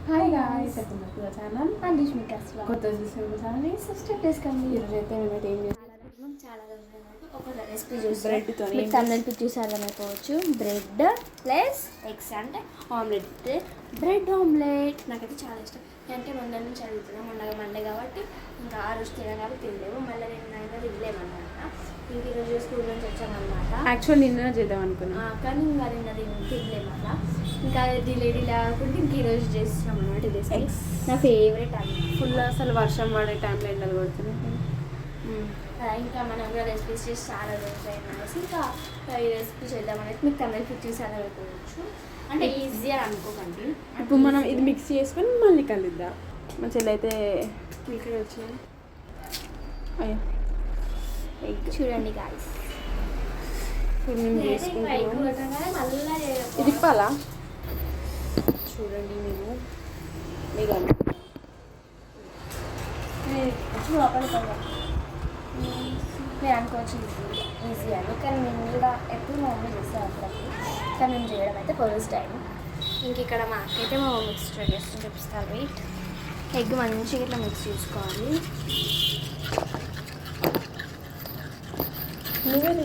Hi guys, welcome back to the channel. కొత్త channel subscribe చేసుకోండి. ఈరోజు అయితే మేమైతే ఏం చాలా రోజులు ఒక రెసిపీ చూసి బ్రెడ్తో మీకు తమిళ చూసారు అనుకోవచ్చు. బ్రెడ్ ప్లస్ ఎగ్స్ అంటే ఆమ్లెట్, బ్రెడ్ ఆమ్లెట్ నాకైతే చాలా ఇష్టం. అంటే మొన్న నుంచి అడుగుతున్నాం, మండే కాబట్టి ఇంకా ఆ రోజు తినగానే తినలేము, మళ్ళీ నిన్న తినలేమన్నమాట. ఇంక ఈరోజు స్కూల్ నుంచి వచ్చామన్నమాట. యాక్చువల్ నిన్న చేద్దాం అనుకున్నాం, కానీ ఇంకా నిన్న తినలేము అలా. ఇంకా డిలే కాకుండా ఇంక ఈరోజు చేస్తున్నాం అనమాట. ఇది నా ఫేవరెట్ అది. ఫుల్ అసలు వర్షం పడే టైంలో ఎండలు కొడుతున్నాయి. ఇంకా మనం కూడా రెసిపీస్ చేసి చాలా రోజులు అయినాసి ఇంకా ఈ రెసిపీ చేద్దామనేసి మీకు తమిళ చూసాను అనుకోవచ్చు. అంటే ఈజీ అని అనుకోకండి. ఇప్పుడు మనం ఇది మిక్స్ చేసుకొని మళ్ళీ కలుద్దాం. మా చెల్లి అయితే ఇక్కడ వచ్చింది. అయ్యో ఎగ్ చూడండి గాయ్స్, ఇప్పుడు మేము చేసుకుంటాము. ఇది ఇప్పాలా చూడండి. మీరు నేను అనుకోవచ్చు ఈజీ అని, కానీ నేను కూడా ఎప్పుడు మా మమ్మీ చేస్తాను అప్పుడప్పుడు, కానీ మేము చేయడం అయితే ఫస్ట్ టైం. ఇంక ఇక్కడ మా అక్క అయితే మా మమ్మీ మిక్స్ చేస్తుంది, చూపిస్తాను. వెయిట్, ఎగ్ మంచిగా ఇట్లా మిక్స్ చేసుకోవాలి. చూడండి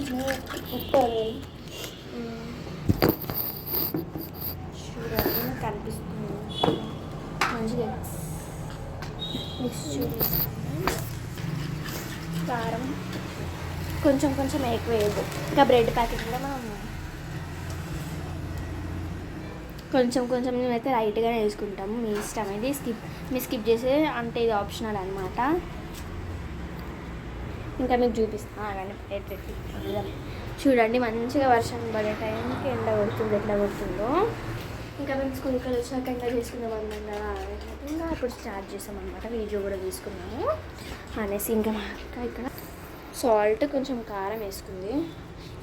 కనిపిస్తుంది మంచిగా మిక్స్ చేసి కారం కొంచెం కొంచెం ఎక్కువ వేయదు. ఇంకా బ్రెడ్ ప్యాకెట్ కూడా మనం కొంచెం కొంచెం అయితే లైట్గానే వేసుకుంటాము. మీ ఇష్టం, ఇది స్కిప్ చేసే అంటే ఇది ఆప్షనల్ అనమాట. ఇంకా మీకు చూపిస్తాను కానీ చూడండి మంచిగా వర్షం పడే టైంకి ఎండ కొడుతుంది, ఎట్లా కొడుతుందో. ఇంకా మేము స్కూల్కి వచ్చాక ఇంకా చేసుకుందాం అన్నాం కదా, ఇంకా అప్పుడు స్టార్ట్ చేసాం అనమాట. వీడియో కూడా తీసుకున్నాము అనేసి. ఇంకా మా అక్క ఇక్కడ సాల్ట్ కొంచెం కారం వేసుకుంది.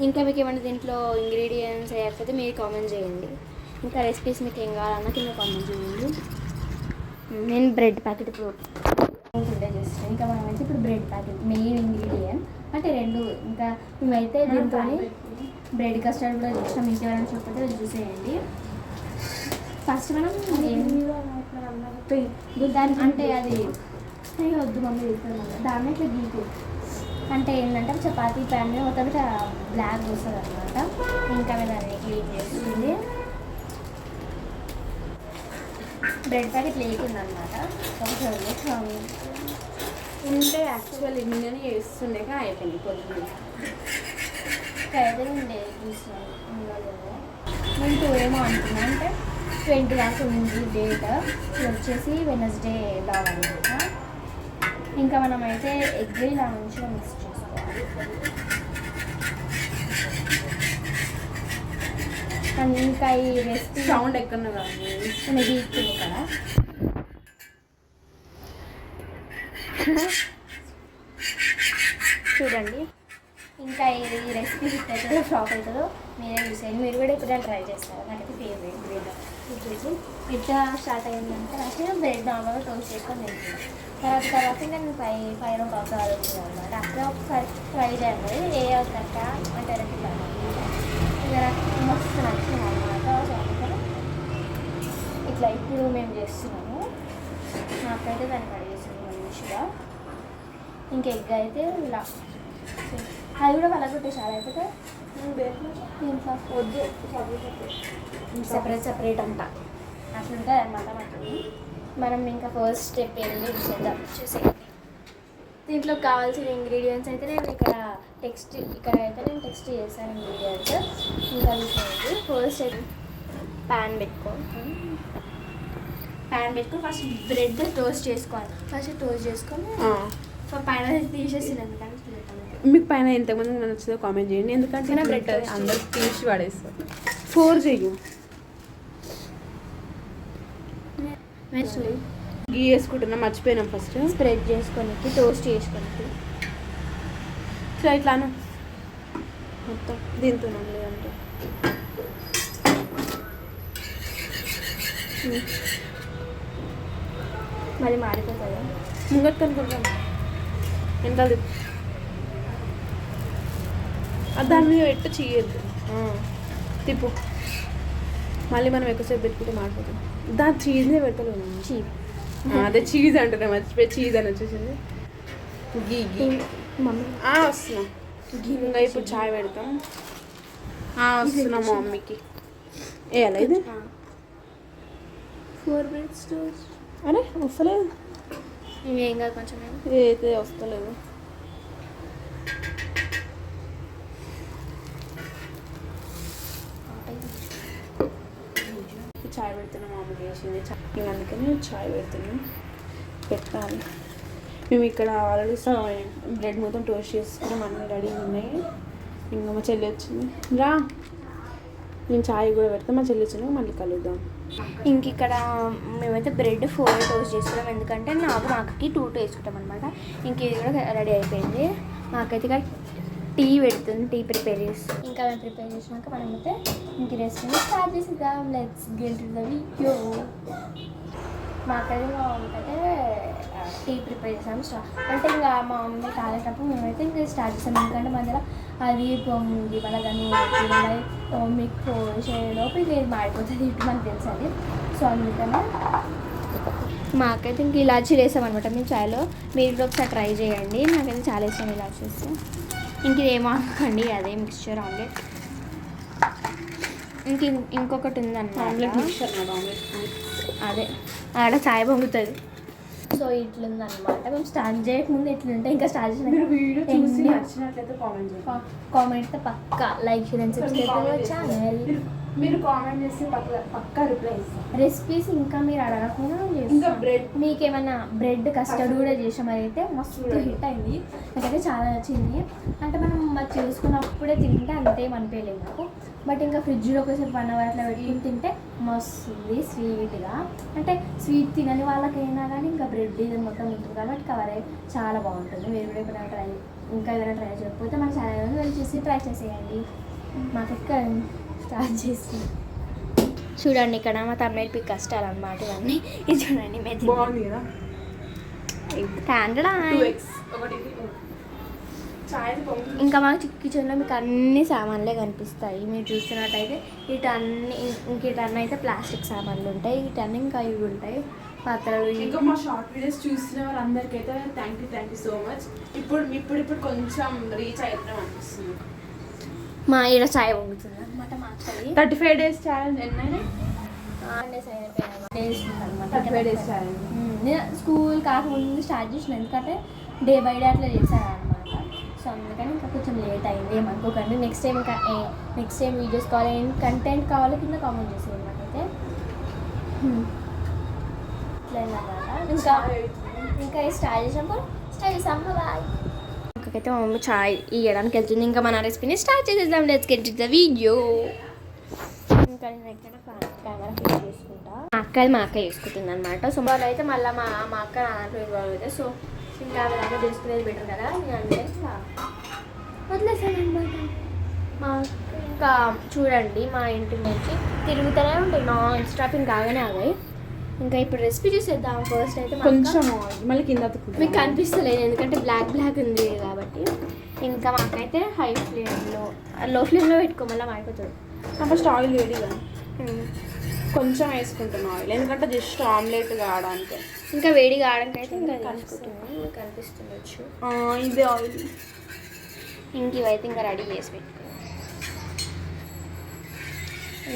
ఇంకా మీకు ఏమైనా దీంట్లో ఇంగ్రీడియంట్స్ వేయకపోతే మీరు కామెంట్ చేయండి. ఇంకా రెసిపీస్ మీకు ఏం కావాలన్నా కింద కామెంట్ చేయండి. నేను బ్రెడ్ ప్యాకెట్ ఇప్పుడు ఉండే చేస్తాను. ఇంకా మనమైతే ఇప్పుడు బ్రెడ్ ప్యాకెట్ మెయిన్ ఇంగ్రీడియంట్ అంటే రెండు. ఇంకా మేమైతే దీంతో బ్రెడ్ కస్టర్డ్ కూడా చేస్తాం. మీకు ఎవరైనా చెప్పితే చూసేయండి. ఫస్ట్ మనం దానికి అంటే అది వద్దు మమ్మీ తీసుకున్నాం దాన్ని ఇట్లా గీకు అంటే ఏంటంటే చపాతీ ప్యాన్ మీద మొత్తం ఇట్లా బ్లాక్ వస్తుంది అనమాట. ఇంకా దాన్ని క్లీన్ చేస్తుంది. బ్రెడ్ ప్యాకెట్ లేకుండా అనమాట. ఉంటే యాక్చువల్ ఇండియన్ వేస్తుండే అయిపోయింది పొద్దున్న అయితే నేను చూస్తున్నాను. నేను ఏమో అనుకున్నా అంటే 20 దాకా ఉంది డేట్. వచ్చేసి వెనస్డే బాగాలన్నమాట. ఇంకా మనం అయితే ఎగ్ ఇలా మంచిగా మిక్స్ చేసుకోవాలి. ఇంకా ఈ రెసిపీ సౌండ్ ఎక్కడన్నా కాదు గీస్తుంది కదా. చూడండి ఇంకా ఈ రెసిపీ హిట్ అవుతుందో షాప్ అవుతుందో మీరే చూసేయండి. మీరు కూడా ఇప్పుడు ట్రై చేస్తారు. నాకైతే ఫేవరెట్ బ్రెడ్ వచ్చేసి ఇట్లా స్టార్ట్ అయిందంటే అసలు బ్రెడ్ నార్మల్గా టోస్ట్ చేసుకొని తింటున్నాను. తర్వాత ఇంకా నేను పైన ఒక అవసరాలు వచ్చింది అనమాట. అక్కడ ఒకసారి ట్రై చేయాలి ఏ అవుతాక అంటే మస్తు నచ్చింది అనమాట. ఇట్లా ఇప్పుడు మేము చేస్తున్నాము. నాకైతే దాన్ని కడిగేస్తుంది మంచిగా. ఇంకా ఎగ్ అయితే ఇలా అది కూడా పలగొట్టేసారి అయిపోతే దీంట్లో వద్దు సెపరేట్ అంట అట్లుంటుంది అనమాట. మనం ఇంకా ఫస్ట్ స్టెప్ ఏంటి చేద్దాం చూసేయండి. దీంట్లో కావాల్సిన ఇంగ్రీడియంట్స్ అయితే నేను ఇక్కడ అయితే నేను టెక్స్ట్ చేశాను ఇంగ్రీడియంట్స్. ఇంకా చూసేయండి. ఫస్ట్ ప్యాన్ పెట్టుకొని ఫస్ట్ బ్రెడ్ టోస్ట్ చేసుకోవాలి. ఫస్ట్ టోస్ట్ చేసుకొని పైన తీసేసినాను. కానీ మీకు పైన ఎంతమంది నచ్చిందో కామెంట్ చేయండి. ఎందుకంటే బ్రెడ్ అందరు తీసి పడేస్తారు. 4 చెయ్యి గీ వేసుకుంటున్నా, మర్చిపోయినాం. ఫస్ట్ స్ప్రెడ్ చేసుకొని టోస్ట్ చేసుకొని సో ఇట్లాను మొత్తం దీంతో లేదంటే మరి మారిపోతుందా ముంగట్ కనుకుంటాం. ఎంత దాని మీద పెట్టు చేయొద్దు. తిప్పు మళ్ళీ మనం ఎక్కువసేపు పెట్టుకుంటే మాడిపోతాం. దాని చీజ్నే పెడతలేము. చీప్ అదే చీజ్ అంటున్నా, మర్చిపోయి చీజ్ అని వచ్చేసింది. గీ గీ మమ్మీ వస్తున్నాం. ఇంకా ఇప్పుడు చాయ్ పెడతాం. వస్తున్నాం మా మమ్మీకి. వేయాలా ఇది? 4 బ్రెడ్ స్టోర్స్. అరే వస్తలేదు. ఇవేం కాదు, కొంచెం అయితే వస్తలేదు. చాయ్ పెడుతున్నాం, మామూలు వేసింది చాయ్, అందుకని చాయ్ పెడుతున్నాం. పెట్టాలి. మేము ఇక్కడ ఆల్రెడీ బ్రెడ్ మొత్తం టోస్ట్ చేసుకున్నాం, అన్నీ రెడీ ఉన్నాయి. ఇంకా మా చెల్లి వచ్చింది, రా నేను చాయ్ కూడా పెడతాను. మా చెల్లి వచ్చినాక మళ్ళీ కలుద్దాం. ఇంక ఇక్కడ మేమైతే బ్రెడ్ 4 టోస్ట్ చేసుకున్నాం, ఎందుకంటే నాకు మా అక్కకి 2 వేసుకుంటాం అనమాట. ఇంక ఇది కూడా రెడీ అయిపోయింది. మాకైతే ఇక్కడ టీ పెడుతుంది, టీ ప్రిపేర్ చేసి ఇంకా మేము ప్రిపేర్ చేసినాక మనమైతే ఇంక రెసిపీ స్టార్ట్ చేసిద్దాం. Let's get to the video. మాకైతే మా మమ్మీకైతే టీ ప్రిపేర్ చేసాము. అంటే ఇంకా మా మమ్మీ తాగేటప్పుడు మేమైతే ఇంకా స్టార్ట్ చేసాము, ఎందుకంటే మధ్యలో అది పొంగి మళ్ళీ దాన్ని మీకు పోసేలోపు ఇది మాడిపోతుంది, ఇటు మనకు తెలుసు అది. సో అందుకనే మాకైతే ఇంక ఇలాచీ వేసామన్నమాట మేము చాయ్లో. మీరు కూడా ఒకసారి ట్రై చేయండి, నాకైతే చాలా ఇష్టం ఇలాచీ వేస్తే. ఇంక ఇదేమో అనుకోండి, అదే మిక్స్చర్ ఆమ్లెట్. ఇంకొకటి ఉందన్నమాట, అదే ఆడ చాయ్ పొంగుతుంది. సో ఇట్లుందనమాట. మేము స్టార్ట్ చేయకముందు ఇట్లుంటే ఇంకా స్టార్ట్ చేసిన కామెంట్ పక్కా like share and subscribe channel. మీరు కామెంట్ చేస్తే పక్కా రిప్లై ఇస్తాను. రెసిపీస్ ఇంకా మీరు అడగకుండా ఇంకా బ్రెడ్ మీకేమైనా బ్రెడ్ కస్టర్డ్ కూడా చేసామైతే మస్తు హిట్ అయింది, నాకైతే చాలా నచ్చింది. అంటే మనం చేసుకున్నప్పుడే తింటే అంతే అనిపించలేదు నాకు. బట్ ఇంకా ఫ్రిడ్జ్లో ఒకసారి 1 hour అట్లా పెట్టుకుని తింటే మస్తుంది స్వీట్గా. అంటే స్వీట్ తినని వాళ్ళకైనా కానీ ఇంకా బ్రెడ్ ఇది మొత్తం ఉంటుంది కాబట్టి కవర్ అయ్యి చాలా బాగుంటుంది. మీరు కూడా ఎప్పుడైనా ఏదైనా ట్రై చేయకపోతే మన ఛానల్ వెళ్ళి చూసి ట్రై చేసేయండి. మాకు ఇక్కడ స్టార్ట్ చేసి చూడండి, ఇక్కడ మా తమ్ముడు పిక్ కష్టాలు అనమాట ఇవన్నీ. ఇది చూడండి మెది బాగుంది కదా. ఇంకా మా కిచెన్లో మీకు అన్ని సామాన్లే కనిపిస్తాయి. మీరు చూస్తున్నట్టయితే ఇటన్నీ అయితే ప్లాస్టిక్ సామాన్లు ఉంటాయి, ఇటన్నీ ఇంకా ఇవి ఉంటాయి పాత్రలు. ఇంకా మా షార్ట్ వీడియోస్ చూసిన వారందరికైతే థ్యాంక్ యూ సో మచ్. ఇప్పుడు కొంచెం రీచ్ అవుతున్నాం అనిపిస్తుంది. మా ఈడ చాయ్ పొంగుతుంది అనమాట. మా చాయ్ 35 days ఛాలెంజ్ ఎన్నైనా స్కూల్ కాకముందు స్టార్ట్ చేసిన, ఎందుకంటే డే బై డే అట్లా చేశాను అనమాట. సో అందుకని ఇంకా కొంచెం లేట్ అయింది, ఏమనుకోకండి. నెక్స్ట్ టైం వీడియోస్ కావాలి, కంటెంట్ కావాలి కింద కామెంట్ చేసేది అనమాట. అయితే ఇట్లా ఇంకా స్టార్ట్ చేసినప్పుడు స్టార్ట్ చేసాం. బాయ్. ఇంకైతే మా మమ్మీ చాయ్ ఇవ్వడానికి వెళ్తుంది. ఇంకా మన రెసిపీని స్టార్ట్ చేసేద్దాం. Let's get the video. ఇంకా నేను ఎక్కడ కెమెరా ఫిట్ చేసుకుంటా. మా అక్క చేసుకుంటుంది అనమాట. సో వాళ్ళు అయితే మళ్ళీ మా అక్క నాన్నతో ఇవ్వాలి అయితే. సో ఇంకా దాంట్లో చేసుకునేది బెటర్ కదా, నేను అంటే వదిలేసాను అనమాట. మా ఇంకా చూడండి, మా ఇంటి నుంచి తిరుగుతూనే ఉంటాయి నాన్ స్టాప్, ఇంకా ఆగానే ఆగాయి. ఇంకా ఇప్పుడు రెసిపీ చూసేద్దాం. ఫస్ట్ అయితే కొంచెం మళ్ళీ కింద మీకు కనిపిస్తలేదు, ఎందుకంటే బ్లాక్ ఉంది కాబట్టి. ఇంకా మాకైతే హై ఫ్లేమ్లో లో ఫ్లేమ్లో పెట్టుకోమల్లా మాడిపోతుంది. ఫస్ట్ ఆయిల్ వేడిగా కొంచెం వేసుకుంటున్నాం ఆయిల్, ఎందుకంటే జస్ట్ ఆమ్లెట్ కావడానికి. ఇంకా వేడి కావడానికి అయితే ఇంకా కలుపుకుంటున్నాం, మీకు కనిపిస్తుండొచ్చు ఇదే ఆయిల్. ఇంక ఇవైతే ఇంకా రెడీ చేసి పెట్టుకున్నాం.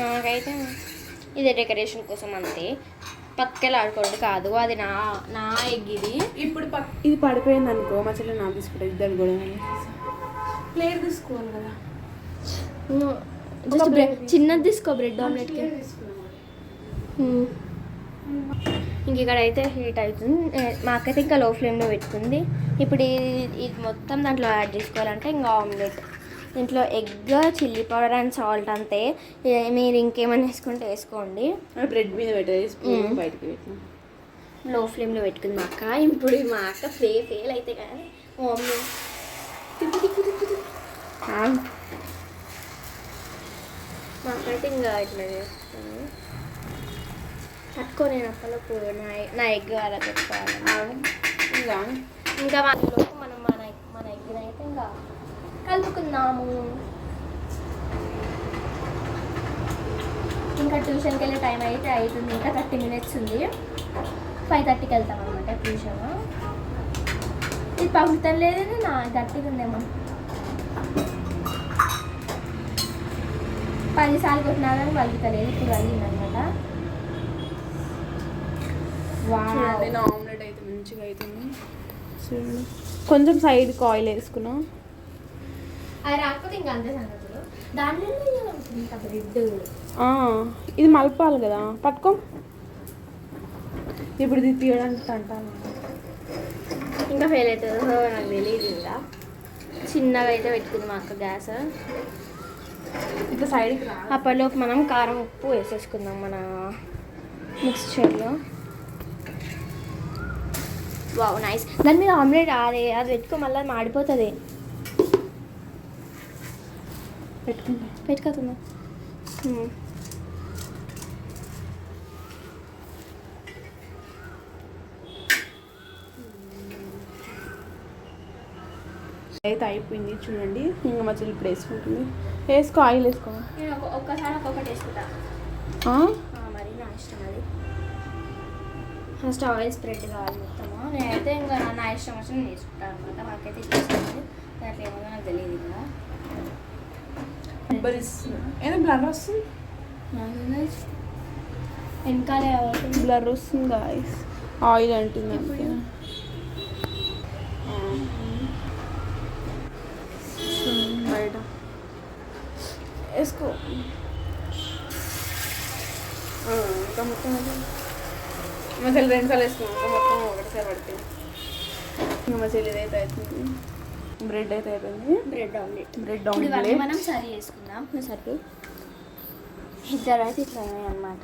నాకైతే ఇదే డెకరేషన్ కోసం అంతే, పక్కలు ఆడుకోండి కాదు. అది నా ఎగ్. ఇప్పుడు ఇది పడిపోయింది అనుకో, మా చెల్లి నాకు తీసుకుంటా, ఇద్దరు కూడా ప్లేట్ తీసుకోవాలి కదా. జస్ట్ చిన్నది తీసుకో బ్రెడ్ ఆమ్లెట్కి. ఇంక ఇక్కడ అయితే హీట్ అవుతుంది. మాకైతే ఇంకా లో ఫ్లేమ్లో పెట్టుకుంది. ఇప్పుడు ఇది మొత్తం దాంట్లో యాడ్ చేసుకోవాలంటే ఇంకా ఆమ్లెట్, దీంట్లో egg, chilli powder and salt అంతే. మీరు ఇంకేమైనా వేసుకుంటే వేసుకోండి. బ్రెడ్ మీద పెట్టేసి బయటకి పెట్టిన లో ఫ్లేమ్లో పెట్టుకుంది మా అక్క. ఇప్పుడు మా అక్క ఫెయిల్ అయితే కానీ మమ్మీ మాకైతే ఇంకా ఇట్లా చేస్తాను. తక్కువ నేను అప్పలకు నా ఎగ్ అలా పెట్టుకోవాలి. ఇంకా మనలోపు మనం మన ఎగ్ని అయితే ఇంకా కలుపుకుందాము. ఇంకా ట్యూషన్కి వెళ్ళే టైం అయితే అవుతుంది, ఇంకా 30 minutes ఉంది. 5:30కి వెళ్తాం అనమాట ట్యూషన్. ఇది పగులుతాం లేదని నా గట్టిగా ఉందేమో. 10 సార్లు కొట్టినా కానీ పలుకుతలేదు, ఇప్పుడు అయిందనమాట. నేను ఆమ్లెట్ అయితే మంచిగా అవుతుంది. చూడండి కొంచెం సైడ్కి ఆయిల్ వేసుకున్నాం. అది రాకపోతే ఇంకా అంతే సంగతులు. దాంట్లో ఇంత బ్రెడ్ ఇది మలపాలి కదా, పట్టుకో. ఇప్పుడు ఇది తీయడానికి అంటాను. ఇంకా ఫెయిల్ అవుతుందో నాకు తెలియదు. ఇంకా చిన్నగా అయితే పెట్టుకుంది మా అక్క గ్యాస్. ఇట్లా సైడ్కి రా. అప్పటిలోపు మనం కారం ఉప్పు వేసేసుకుందాం మన మిక్స్చర్లో. Wow nice. దాని మీద ఆమ్లెట్ అది పెట్టుకో, మళ్ళీ మాడిపోతుంది. పెట్టుకుందా అయితే అయిపోయింది చూడండి. ఇంకా మా చెల్లి ఇప్పుడు వేసుకుంటుంది. వేసుకో, ఆయిల్ వేసుకో. నేను ఒక్కసారి ఒక్కొక్కటి వేసుకుంటా, మరి నా ఇష్టం అది. ఫస్ట్ ఆయిల్ స్ప్రెడ్ కావాలి మొత్తము. నేనైతే ఇంకా నా ఇష్టం వచ్చి నేను వేసుకుంటాను అనమాట. మాకైతే ఇస్తుంది, దాంట్లో ఏమో నాకు తెలియదు. ఇంకా ఏదో బ్లర్ వస్తుంది, వెనకాలే బ్లర్ వస్తుంది గాయ్స్. ఆయిల్ అంటుంది అంతే. బయట వేసుకో. ఇంకా మొత్తం మా చెల్లి 2 సార్లు వేసుకున్నాం, ఇంకా మొత్తం ఒకటిసారి పడుతుంది. ఇంకా మా చెల్లి అయితే అవుతుంది. బ్రెడ్ అయితే అయిపోయింది. బ్రెడ్ ఆమ్లెట్ ఆమ్లెట్ మనం సరి చేసుకుందాం. సరి ఇద్దరు అయితే ఇట్లా అయినాయి అనమాట.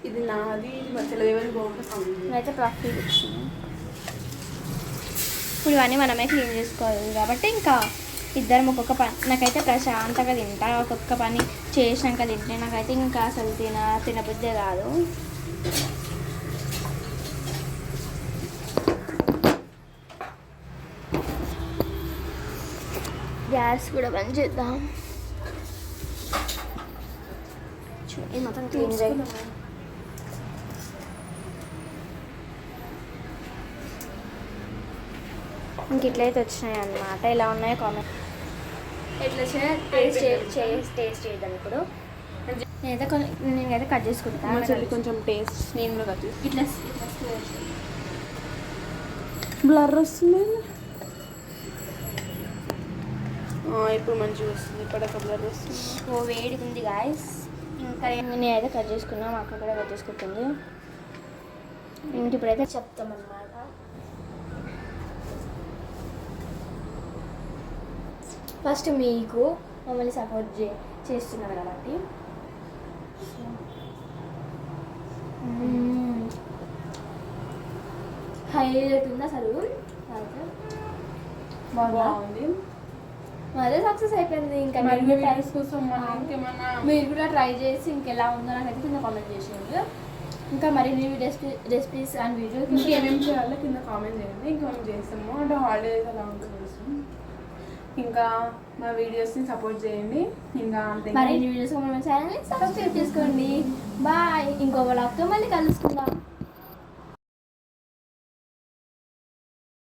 ఇది నాది, ఇది మా చెల్లి ఏమైనా బాగుంటుంది. అయితే ప్రాఫిట్ వచ్చింది. ఇప్పుడు ఇవన్నీ మనమే క్లీన్ చేసుకోవాలి కాబట్టి ఇంకా ఇద్దరం ఒక్కొక్క పని. నాకైతే ప్రశాంతంగా తింటా, ఒక్కొక్క పని చేసినాక తింటే నాకైతే ఇంకా అసలు తినబుద్దే కాదు. గ్యాస్ కూడా బంద్ చేద్దాం. ఇది మొత్తం క్లీన్ చేయాలి. ఇంక ఇట్లయితే వచ్చినాయి అన్నమాట. ఇలా ఉన్నాయో కామెంట్ ఎట్లా టేస్ట్ చేద్దాం. ఇప్పుడు నేనైతే కట్ చేసుకుంటాను. మా చెల్లి కొంచెం టేస్ట్, నేను కూడా కట్ చేసుకుంటాను. ఇట్లా బ్లర్ వస్తుంది. ఇప్పుడు మంచిగా వస్తుంది. ఇప్పటిక బ్లర్ వస్తుంది. ఓ వేడిగా ఉంది గాయస్. ఇంకా నేనైతే కట్ చేసుకున్నా, మా అక్క కూడా కట్ చేసుకుంటుంది. ఇంక ఇప్పుడైతే చెప్తామన్నమాట. ఫస్ట్ మీకు మమ్మల్ని సపోర్ట్ చేస్తున్నారు కాబట్టి హైలైట్ ఉంది అసలు. బాగుంది, అదే సక్సెస్ అయిపోయింది. ఇంకా మీరు కూడా ట్రై చేసి ఇంకెలా ఉందో నాకైతే కింద కామెంట్ చేసేయండి. ఇంకా మరిన్ని రెసిపీస్ అండ్ వీడియోస్ ఇంకేమేమి చేయాలో కింద కామెంట్ చేయండి. ఇంకా మేము చేస్తాము. అంటే హాలిడేస్ అలా ఉంటుంది కోసం ఇంకా మా వీడియోస్ని సపోర్ట్ చేయండి. ఇంకా మరిన్ని వీడియోస్ మన ఛానల్ని సబ్స్క్రైబ్ చేసుకోండి. బాయ్. ఇంకో వ్లాగ్తో మళ్ళీ కలుసుకుందాం.